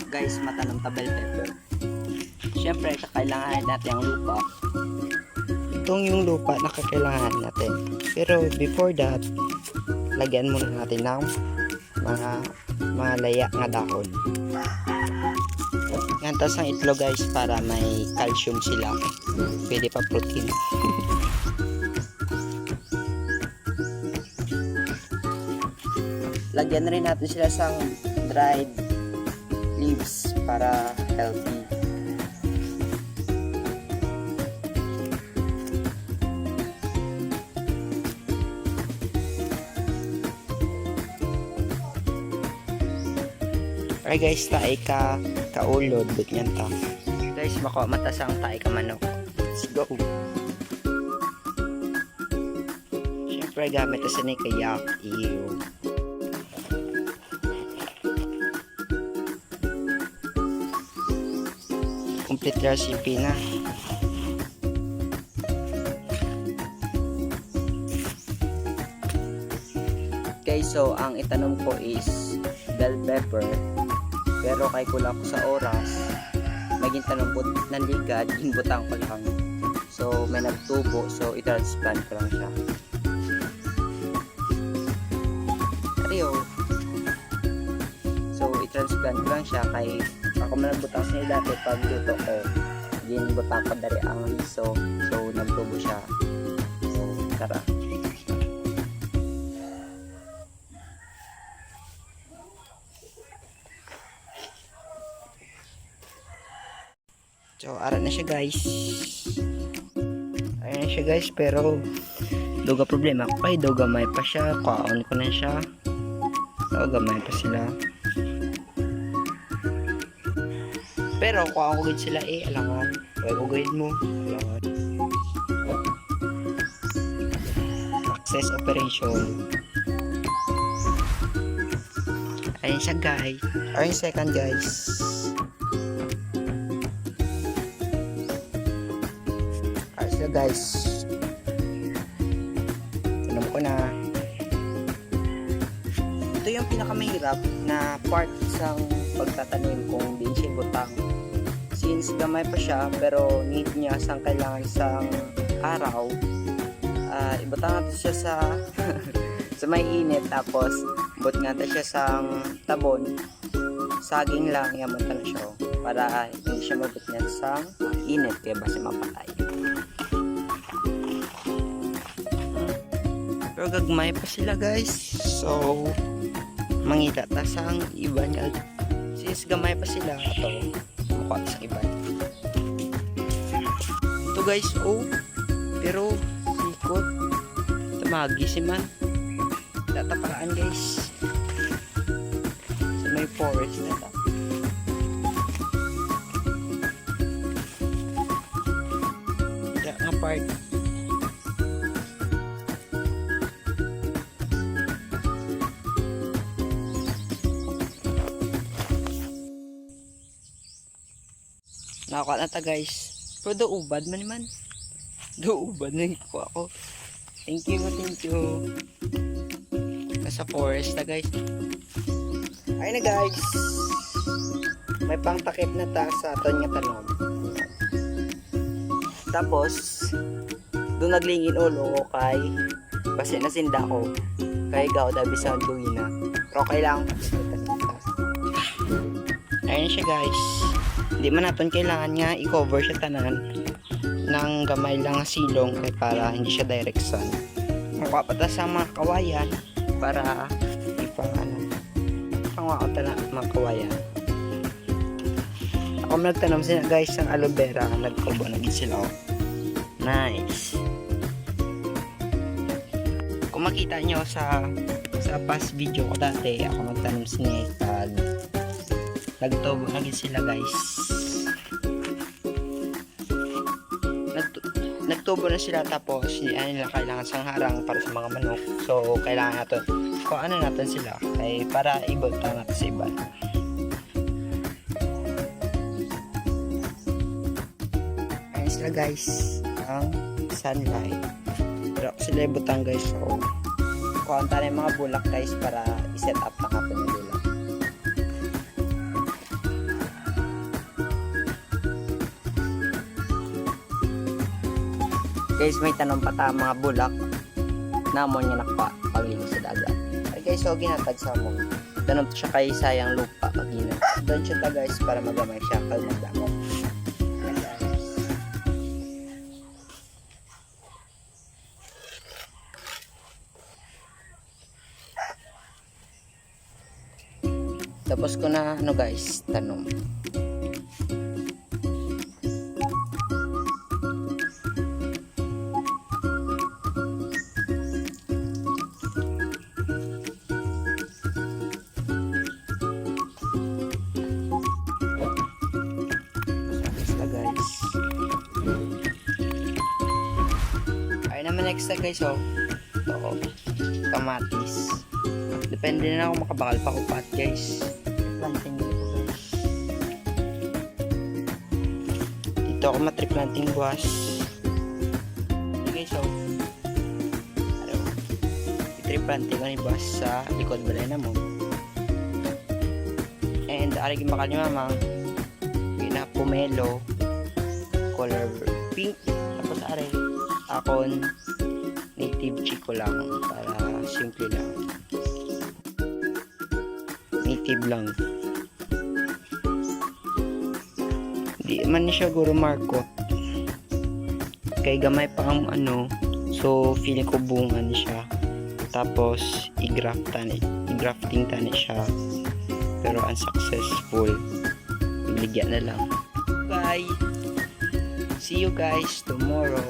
Guys, matanong ta bell pepper. Siyempre, kakailangan natin ang lupa. Itong yung lupa na kakailangan natin. Pero before that, lagyan muna natin ng mga laya nga dahon. Yan, tas ang itlog guys para may calcium sila. Pwede pa protein. Lagyan rin natin sila sang dried leaves para healthy. Okay guys, tayo kaulod but yan ta. Guys, mako matasang tayo ka manok. Let's go. Siyempre gamit na sa kayak. Ew. Complete recipe na. Okay, so ang itanong ko is bell pepper. Pero kay kulang ko sa oras, maging tanong po ng ligad, inbutang ko lang. So may nagtubo, so i-transplant ko lang siya. Ayo. So i-transplant ko lang siya kay ako man nagbutang sa nila dati pag luto ko. Ginbutang ko dari ang liso. So nagtubo siya. So tara. So, arat na siya guys. Ayan na siya guys. Pero, doga problema ko kay doga may pa siya. Kuhaon ko na siya. Doga may pa sila. Pero, kuhaon ko gid sila alangan. Huwag ko gid mo. Alangan. Access operation. Ayan siya guys. Ayan second guys. Guys, tanong ko na ito yung pinakamahirap na part sa pagtatanim kung din siya butang since gamay pa siya pero need niya sang kailangan sang araw. Ibutang natin siya sa sa may init tapos but nga siya sang tabon saging lang yaman na siya para hindi siya mabut niya sang init kaya basta mapatay. Pero gagmay pa sila guys. So mangita ta sang iba niya. Since gamay pa sila ito mukha sa iba. Ito guys oh. Pero sikot. Tamagi si man. Tataparaan guys. Sa may forest na ta. Ito nga part. Nakakuha na ta guys. Pero doubad man. Doubad na ko ako. Thank you. Nasa forest na guys. Ayun na guys. May pangtakip na ta sa aton nga tanom. Tapos doon naglingin ulo ko kay basi nasinda ko. Kay gaw dabi sa tuwi na. Pero kailangan ayun siya guys. Hindi man natin kailangan nga i-cover siya tanan ng gamay lang silong kay para hindi siya direct sun. Makapata sa mga kawayan para ipangwaon tanan mga kawayan. Ako nagtanong sila guys ng aloe vera, nagkubo na gid sila. Nice. Kung makita nyo sa past video ko dati, ako nagtanong sila pag nagtubo na gid sila guys. Nagtubo na sila tapos ano nila kailangan sang harang para sa mga manok. So kailangan natin kung ano natin sila ay para ibutang natin sa iba. Ayun sila guys ang sunlight. Pero sila ibutang guys. So kuha tayo mga bulak guys para i-set up na kapon yung bulak. Guys, may tanong pa ta mga bulak na mo niya nakpa paglinis sa dagat. Ay guys, so ginatag sa mo. Tanong siya kay sayang lupa magina. Doon siya ta guys para magamay siya kay magdamo. Ayan, guys. Tapos ko na ano guys, tanong. Guys. Ay naman next na guys, oh. Ito, kamatis. Depende na ako makabakal pa ko pat guys. Planting dito guys. Dito ako matriplanting buwas. Ito guys, oh. Ano? Itriplanting ko ni buwas sa likod balay na mo. And arigin bakal nyo mamang na pomelo color pink, tapos are akon native chico lang para simple lang, native lang, di man siya guro markot kay gamay pa ang ano, so feeling ko bungan siya, tapos i-grafting tani siya pero unsuccessful. Bigyan na lang. Bye. See you guys tomorrow.